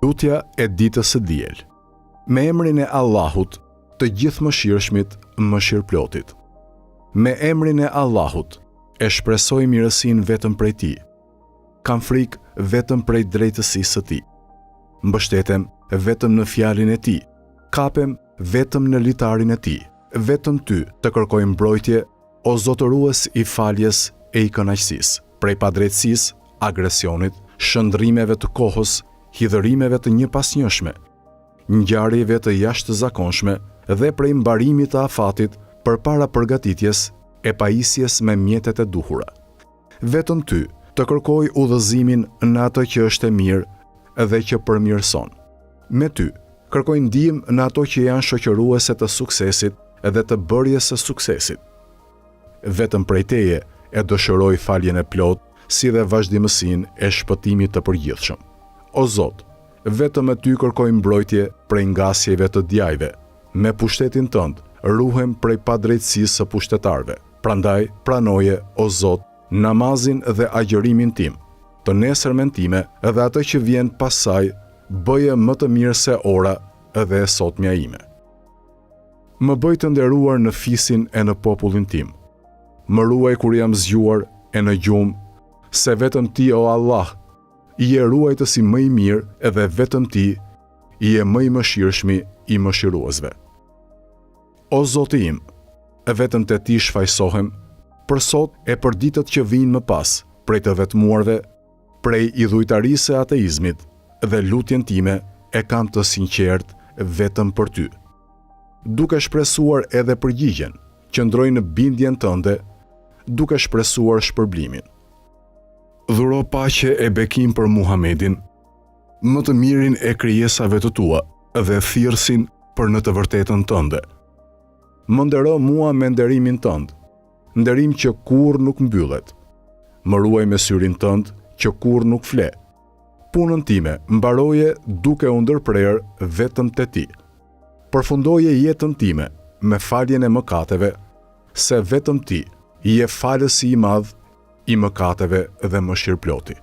Lutja e ditës së diel. Me emrin e Allahut, të gjithëmëshirshmit, mëshirëplotit. Me emrin e Allahut, e shpresoj mirësinë vetëm prej Tij. Kam frikë vetëm prej drejtësisë së Tij. Mbështetem vetëm në fjalën e Tij. Kapem vetëm në litarin e Tij. Vetëm Ty të kërkoj mbrojtje, o zotërues i faljes e i kënaqësisë, prej padrejtësisë, agresionit, shëndrimeve të kohës, hidhërimeve të njëpasnjëshme, ngjarjeve të jashtëzakonshme dhe prej mbarimit të afatit përpara përgatitjes e pajisjes me mjetet e duhura. Vetëm Ty të kërkoj udhëzimin në ato që është e mirë dhe që përmirëson. Me Ty kërkoj ndihmë në ato që janë shoqëruese të suksesit dhe të bërjes së suksesit. Vetëm prej Teje e dëshiroj faljen e plot, si dhe vazhdimësinë e shpëtimit të përgjithshëm. O Zot, vetëm me Ty kërkoj mbrojtje prej ngasjeve të djajve. Me pushtetin Tënd ruhem prej padrejtësisë së pushtetarëve. Prandaj pranoje, o Zot, namazin dhe agjërimin tim, të nesërmen time dhe atë që vjen pas saj, bëje më të mirë se ora dhe e sotmja ime. Më bëj të nderuar në fisin e në popullin tim. Më ruaj kur jam zgjuar e në gjumë, se vetëm Ti, o Allah, I e ruajtësi më i mirë edhe vetëm Ti I e më i mëshirshmi i mëshiruesve. O Zoti im, vetëm te Ti shfaqsohem, për sot e për ditët që vijnë më pas, prej të vetmuarve, prej idhujtarisë e ateizmit, dhe lutjen time e kam të sinqert vetëm për Ty. Duke shpresuar edhe përgjigjen, qëndroj në bindjen Tënde, duke shpresuar shpërblimin. Dhuro paqe e bekim për Muhamedin, më të mirin e krijesave të Tua dhe thirrsin për në të vërtetën Tënde. Më ndero mua me nderimin Tënd, nderim që kurrë nuk mbyllet. Më ruaj me syrin Tënd që kurrë nuk fle. Punën time mbaroje duke u ndërprer vetëm te Ti. Përfundoje jetën time me faljen e mëkateve, se vetëm Ti je falësi i madh I mëkateve dhe mëshirëploti.